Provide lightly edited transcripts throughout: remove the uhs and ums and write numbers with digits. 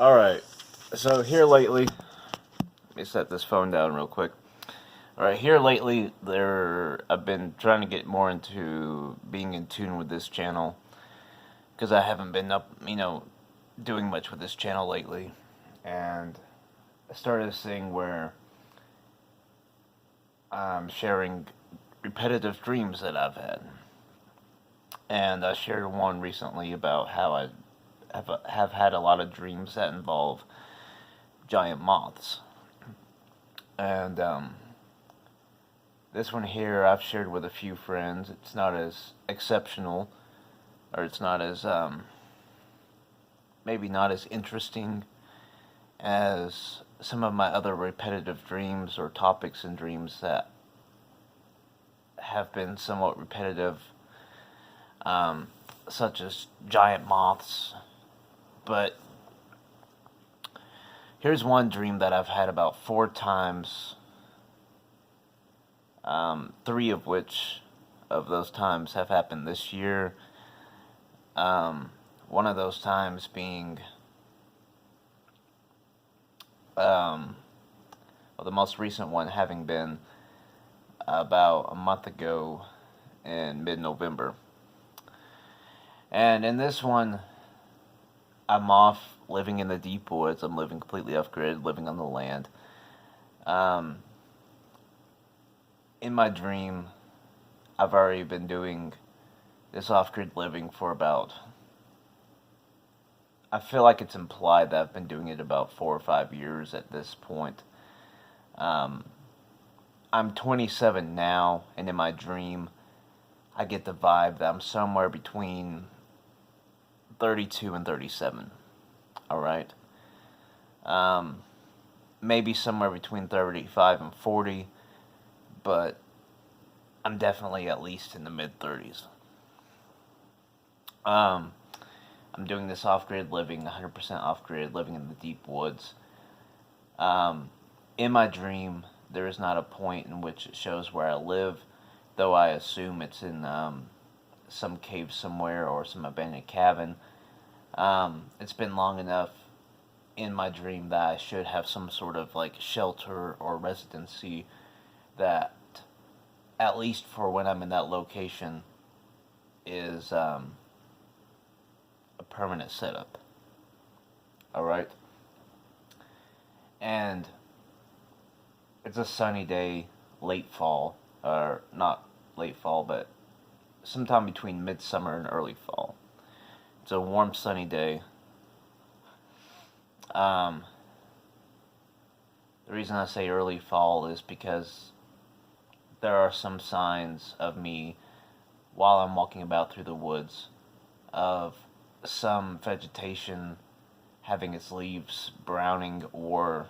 Alright, so here lately, let me set this phone down real quick. Alright, here lately, I've been trying to get more into being in tune with this channel, because I haven't been doing much with this channel lately. And I started this thing where I'm sharing repetitive dreams that I've had. And I shared one recently about how I have had a lot of dreams that involve giant moths. And this one here I've shared with a few friends. It's not as exceptional, or it's not as maybe not as interesting as some of my other repetitive dreams or topics in dreams that have been somewhat repetitive, such as giant moths. But here's one dream that I've had about 4 times, three of which of those times have happened this year. One of those times being, the most recent one having been about a month ago in mid-November. And in this one, I'm off living in the deep woods. I'm living completely off-grid, living on the land. In my dream, I've already been doing this off-grid living for about, I feel like it's implied that I've been doing it about 4 or 5 years at this point. I'm 27 now, and in my dream, I get the vibe that I'm somewhere between 32 and 37. Alright? Maybe somewhere between 35 and 40, but I'm definitely at least in the mid-30s. I'm doing this off-grid living, 100% off-grid, living in the deep woods. In my dream, there is not a point in which it shows where I live, though I assume it's in some cave somewhere or some abandoned cabin. It's been long enough in my dream that I should have some sort of shelter or residency that, at least for when I'm in that location, is a permanent setup. Alright? And it's a sunny day, late fall, or not late fall, but sometime between midsummer and early fall. It's a warm, sunny day. The reason I say early fall is because there are some signs of me, while I'm walking about through the woods, of some vegetation having its leaves browning or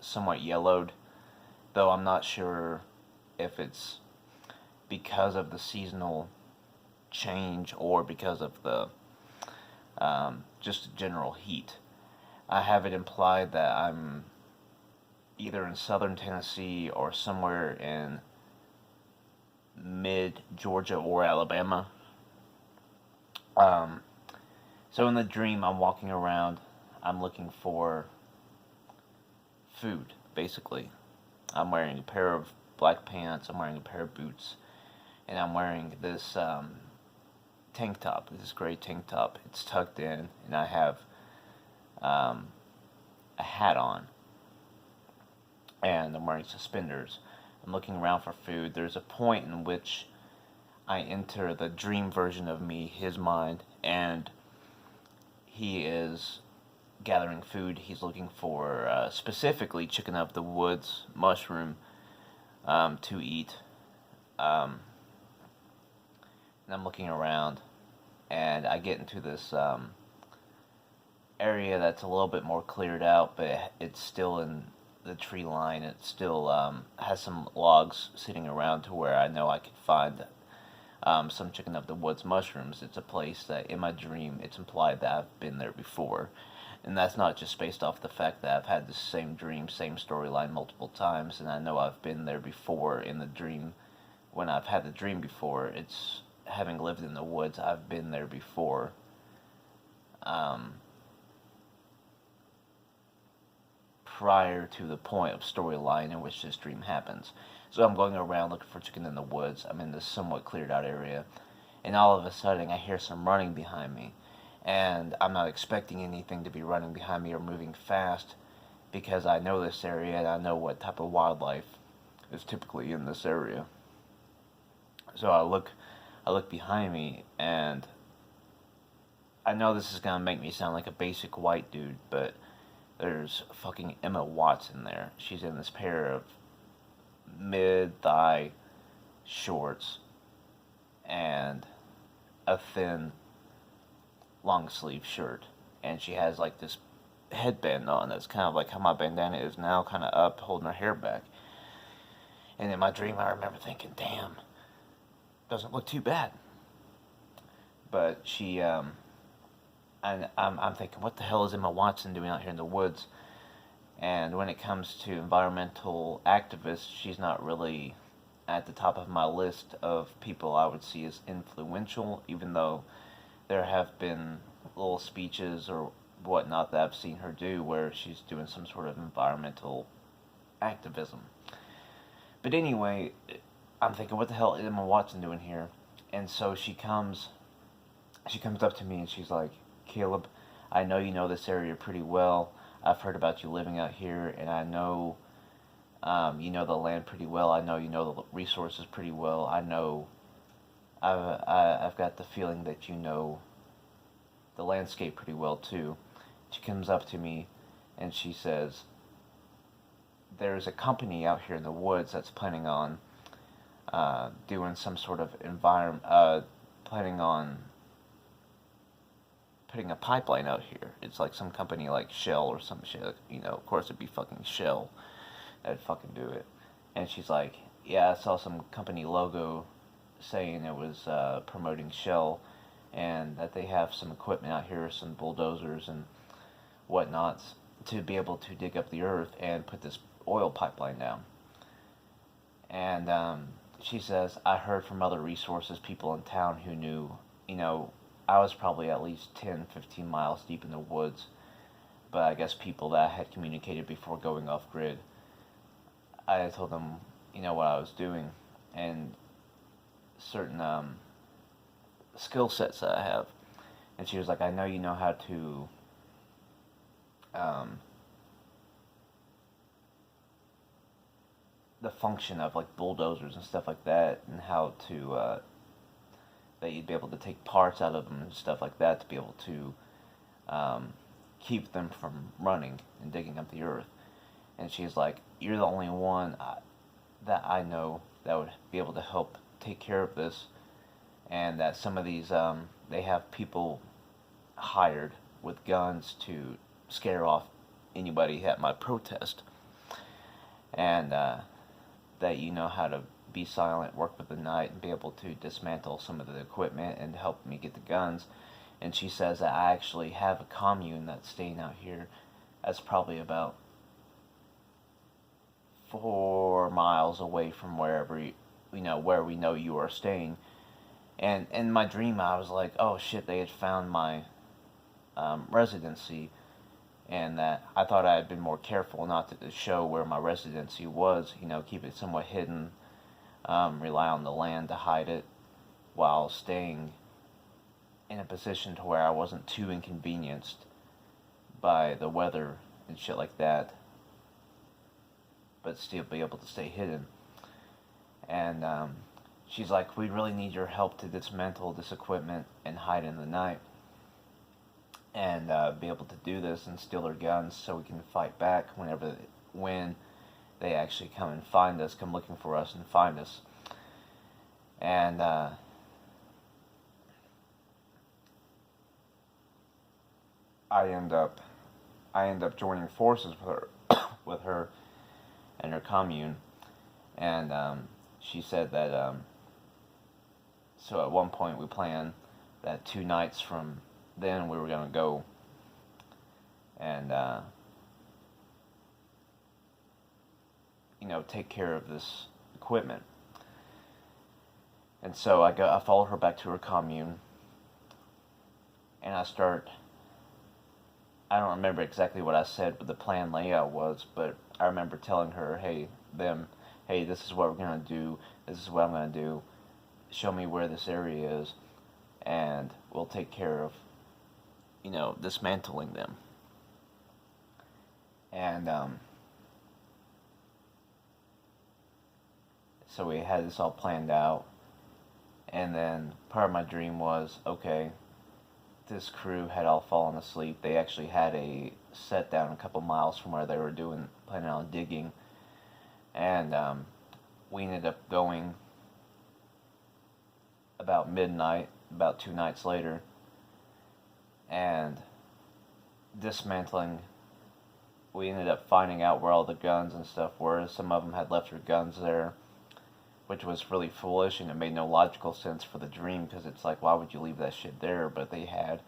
somewhat yellowed, though I'm not sure if it's because of the seasonal change or because of the just general heat. I have it implied that I'm either in southern Tennessee or somewhere in mid-Georgia or Alabama. So in the dream, I'm walking around. I'm looking for food, basically. I'm wearing a pair of black pants. I'm wearing a pair of boots. And I'm wearing this tank top, this gray tank top. It's tucked in, and I have a hat on. And I'm wearing suspenders. I'm looking around for food. There's a point in which I enter the dream version of me, his mind, and he is gathering food. He's looking for specifically chicken of the woods, mushroom, to eat. And I'm looking around, and I get into this area that's a little bit more cleared out, but it's still in the tree line. It still has some logs sitting around to where I know I could find some chicken of the woods mushrooms. It's a place that in my dream it's implied that I've been there before. And that's not just based off the fact that I've had the same dream, same storyline multiple times, and I know I've been there before in the dream. When I've had the dream before, it's having lived in the woods, I've been there before. prior to the point of storyline in which this dream happens. So I'm going around looking for chicken in the woods. I'm in this somewhat cleared out area, and all of a sudden I hear some running behind me, and I'm not expecting anything to be running behind me or moving fast, because I know this area and I know what type of wildlife is typically in this area. So I look behind me, and I know this is gonna make me sound like a basic white dude, but there's fucking Emma Watson there. She's in this pair of mid-thigh shorts and a thin long sleeve shirt, and she has like this headband on that's kind of like how my bandana is now, kind of up, holding her hair back. And in my dream I remember thinking, damn, doesn't look too bad. But she and I'm thinking, what the hell is Emma Watson doing out here in the woods? And when it comes to environmental activists, she's not really at the top of my list of people I would see as influential, even though there have been little speeches or whatnot that I've seen her do where she's doing some sort of environmental activism. But anyway, I'm thinking, what the hell is Emma Watson doing here? And so she comes up to me and she's like, Caleb, I know you know this area pretty well. I've heard about you living out here, and I know you know the land pretty well. I know you know the resources pretty well. I know I've got the feeling that you know the landscape pretty well too. She comes up to me and she says, there's a company out here in the woods that's planning on doing some sort of planning on putting a pipeline out here. It's like some company like Shell or some shit. You know, of course it'd be fucking Shell that'd fucking do it. And she's like, yeah, I saw some company logo saying it was promoting Shell, and that they have some equipment out here, some bulldozers and whatnots, to be able to dig up the earth and put this oil pipeline down. And she says, I heard from other resources people in town who knew, you know, I was probably at least 10, 15 miles deep in the woods, but I guess people that I had communicated before going off grid, I had told them, you know, what I was doing, and certain skill sets that I have. And she was like, I know you know how to the function of like bulldozers and stuff like that, and how to that you'd be able to take parts out of them and stuff like that to be able to keep them from running and digging up the earth. And she's like, you're the only one that I know that would be able to help take care of this, and that some of these they have people hired with guns to scare off anybody at my protest, and that you know how to be silent, work with the night, and be able to dismantle some of the equipment and help me get the guns. And she says that I actually have a commune that's staying out here that's probably about 4 miles away from wherever where we know you are staying. And in my dream I was like, oh shit, they had found my residency, and that I thought I had been more careful not to show where my residency was, you know, keep it somewhat hidden, rely on the land to hide it, while staying in a position to where I wasn't too inconvenienced by the weather and shit like that, but still be able to stay hidden. And she's like, we really need your help to dismantle this equipment and hide in the night, and be able to do this and steal their guns so we can fight back when they actually come and find us, come looking for us and find us. And I end up joining forces with her with her and her commune. And she said that so at one point we planned that 2 nights from then we were going to go and take care of this equipment. And so I follow her back to her commune, and I I don't remember exactly what I said, what the plan layout was, but I remember telling her, hey, this is what we're gonna do. This is what I'm gonna do. Show me where this area is, and we'll take care of, dismantling them. And so we had this all planned out. And then part of my dream was, okay, this crew had all fallen asleep. They actually had a set down a couple miles from where they were planning on digging. And we ended up going about midnight, about 2 nights later, and dismantling. We ended up finding out where all the guns and stuff were. Some of them had left their guns there, which was really foolish, and it made no logical sense for the dream, because it's like, why would you leave that shit there? But they had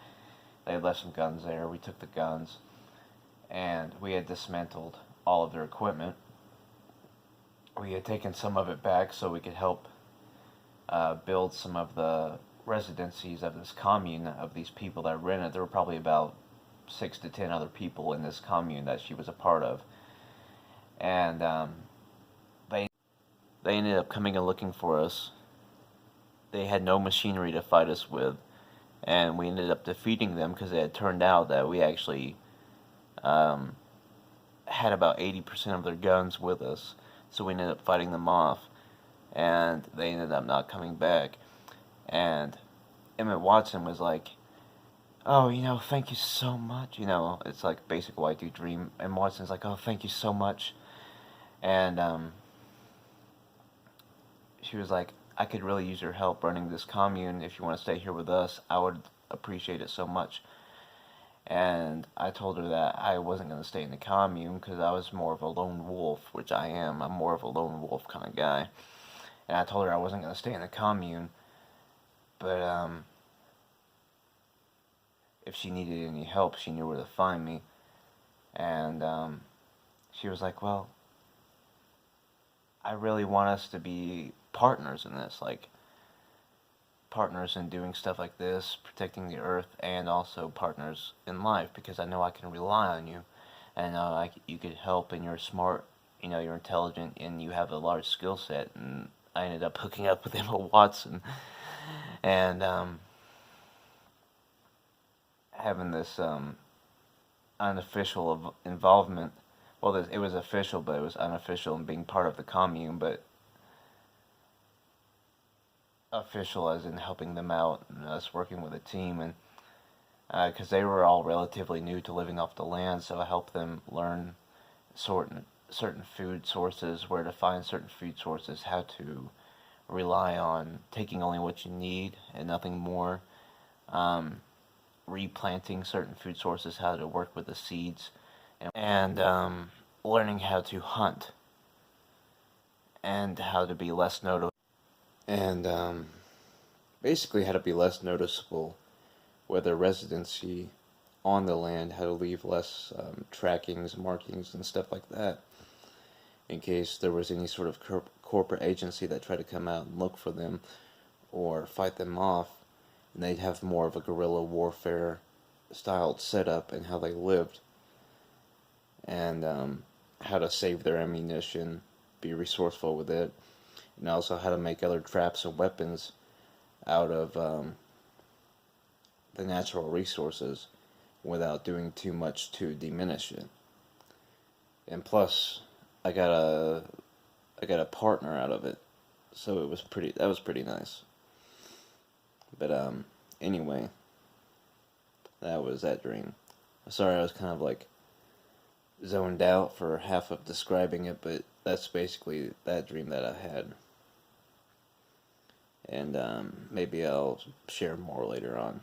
left some guns there. We took the guns, and we had dismantled all of their equipment. We had taken some of it back so we could help build some of the residencies of this commune of these people that rented. There were probably about 6 to 10 other people in this commune that she was a part of. And they ended up coming and looking for us. They had no machinery to fight us with, and we ended up defeating them because it had turned out that we actually had about 80% of their guns with us. So we ended up fighting them off, and they ended up not coming back. And Emmett Watson was like, oh, thank you so much. It's like basic white dude dream. And Watson's like, oh, thank you so much. And she was like, I could really use your help running this commune. If you want to stay here with us, I would appreciate it so much. And I told her that I wasn't going to stay in the commune because I was more of a lone wolf, which I am. I'm more of a lone wolf kind of guy. And I told her I wasn't going to stay in the commune. But if she needed any help, she knew where to find me. And she was like, well, I really want us to be partners in this, like partners in doing stuff like this, protecting the earth, and also partners in life, because I know I can rely on you, and you could help, and you're smart, you're intelligent, and you have a large skill set. And I ended up hooking up with Emma Watson, and having this unofficial involvement. Well, it was official, but it was unofficial in being part of the commune, but official as in helping them out and us working with a team. And because they were all relatively new to living off the land, so I helped them learn certain food sources, where to find certain food sources, how to rely on taking only what you need and nothing more, replanting certain food sources, how to work with the seeds, and learning how to hunt and how to be less noticeable, and basically how to be less noticeable with a residency on the land, how to leave less trackings, markings, and stuff like that, in case there was any sort of corporate agency that tried to come out and look for them or fight them off, and they'd have more of a guerrilla warfare styled setup and how they lived, and how to save their ammunition, be resourceful with it, and also how to make other traps and weapons out of the natural resources without doing too much to diminish it. And plus, I got a partner out of it, so that was pretty nice. But anyway, that was that dream. Sorry, I was kind of like zoned out for half of describing it, but that's basically that dream that I had. And maybe I'll share more later on.